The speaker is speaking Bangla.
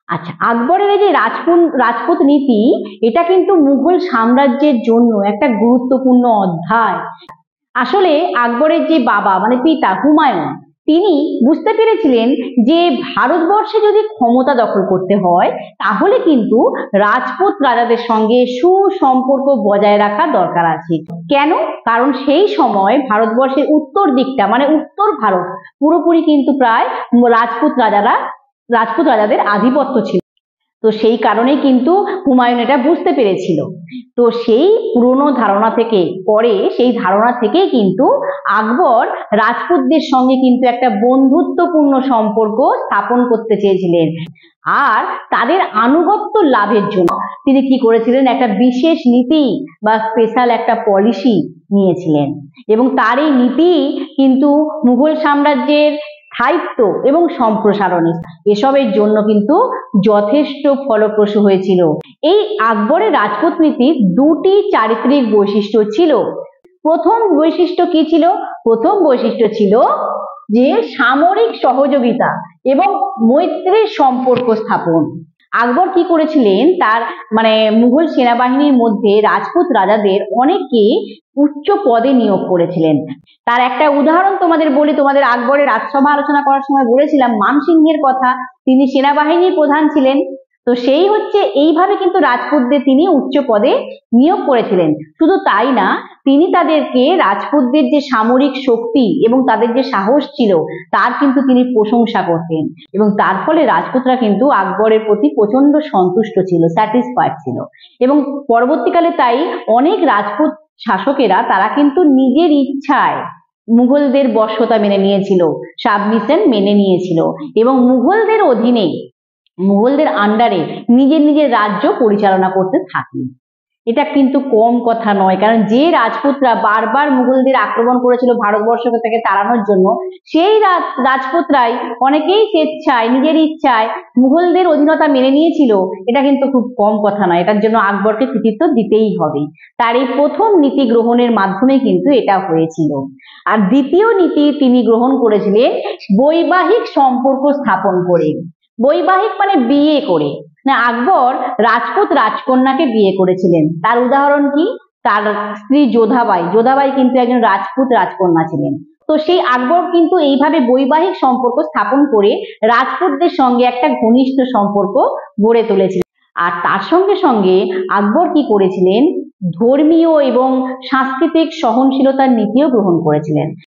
আচ্ছা, আকবরের এই যে রাজপুত নীতি, এটা কিন্তু মুঘল সাম্রাজ্যের জন্য একটা গুরুত্বপূর্ণ অধ্যায়। আসলে আকবরের যে বাবা মানে পিতা হুমায়ুন, তিনি বুঝতে পেরেছিলেন যে ভারতবর্ষে যদি ক্ষমতা দখল করতে হয় তাহলে কিন্তু রাজপুত রাজাদের সঙ্গে সুসম্পর্ক বজায় রাখা দরকার আছে। কেন? কারণ সেই সময় ভারতবর্ষের উত্তর দিকটা মানে উত্তর ভারত পুরোপুরি কিন্তু প্রায় রাজপুত রাজাদের আধিপত্য ছিল। তো সেই কারণেই কিন্তু হুমায়ুন এটা বুঝতে পেরেছিল। তো সেই পুরনো ধারণা থেকে সেই ধারণা থেকেই কিন্তু আকবর রাজপুতদের সঙ্গে কিন্তু একটা বন্ধুত্বপূর্ণ সম্পর্ক স্থাপন করতে চেয়েছিলেন। আর তাদের আনুগত্য লাভের জন্য তিনি কি করেছিলেন, একটা বিশেষ নীতি বা স্পেশাল একটা পলিসি নিয়েছিলেন। এবং তার এই নীতি কিন্তু মুঘল সাম্রাজ্যের স্থায়িত্ব এবং সম্প্রসারণ এসবের জন্য কিন্তু যথেষ্ট ফলপ্রসূ হয়েছিল। এই আকবরের রাজপুত নীতির দুটি চারিত্রিক বৈশিষ্ট্য ছিল। প্রথম বৈশিষ্ট্য কি ছিল? প্রথম বৈশিষ্ট্য ছিল যে সামরিক সহযোগিতা এবং মৈত্রীর সম্পর্ক স্থাপন। আকবর কি করেছিলেন, তার মানে মুঘল সেনাবাহিনীর মধ্যে রাজপুত রাজাদের অনেকে উচ্চ পদে নিয়োগ করেছিলেন। তার একটা উদাহরণ তোমাদের বলি, তোমাদের আকবরের রাজসভা আলোচনা করার সময় বলেছিলাম মানসিংহের কথা, তিনি সেনাবাহিনীর প্রধান ছিলেন। তো সেই হচ্ছে এইভাবে কিন্তু রাজপুতদের তিনি উচ্চ পদে নিয়োগ করেছিলেন। শুধু তাই না, তিনি তাদেরকে রাজপুতদের যে সামরিক শক্তি এবং তাদের যে সাহস ছিল তার কিন্তু তিনি প্রশংসা করতেন। এবং তার ফলে রাজপুতরা কিন্তু আকবরের প্রতি প্রচন্ড সন্তুষ্ট ছিল, স্যাটিসফাইড ছিল। এবং পরবর্তীকালে তাই অনেক রাজপুত শাসকেরা তারা কিন্তু নিজের ইচ্ছায় মুঘলদের বশ্যতা মেনে নিয়েছিল, সাবমিশন মেনে নিয়েছিল এবং মুঘলদের অধীনে মুঘলদের আন্ডারে নিজের নিজের রাজ্য পরিচালনা করতে থাকে। এটা কিন্তু কম কথা নয়, কারণ যে রাজপুতরা বারবার মুঘলদের আক্রমণ করেছিল ভারতবর্ষ থেকে তাড়ানোর জন্য, সেই রাজপুতরাই অনেকেই স্বেচ্ছায় নিজের ইচ্ছায় মুঘলদের অধীনতা মেনে নিয়েছিল। এটা কিন্তু খুব কম কথা নয়, এটার জন্য আকবরকে কৃতিত্ব দিতেই হবে। তার এই প্রথম নীতি গ্রহণের মাধ্যমে কিন্তু এটা হয়েছিল। আর দ্বিতীয় নীতি তিনি গ্রহণ করেছিলেন বৈবাহিক সম্পর্ক স্থাপন করে। বৈবাহিক মানে বিয়ে করে। না, আকবর রাজপুত রাজকন্যাকে বিয়ে করেছিলেন। তার উদাহরণ কি? তার স্ত্রী যোধাবাই। যোধাবাই কিন্তু একজন রাজপুত রাজকন্যা ছিলেন। তো সেই আকবর কিন্তু এইভাবে বৈবাহিক সম্পর্ক স্থাপন করে রাজপুতদের সঙ্গে একটা ঘনিষ্ঠ সম্পর্ক গড়ে তুলেছিলেন। আর তার সঙ্গে সঙ্গে আকবর কি করেছিলেন, ধর্মীয় এবং সাংস্কৃতিক সহনশীলতার নীতিও গ্রহণ করেছিলেন।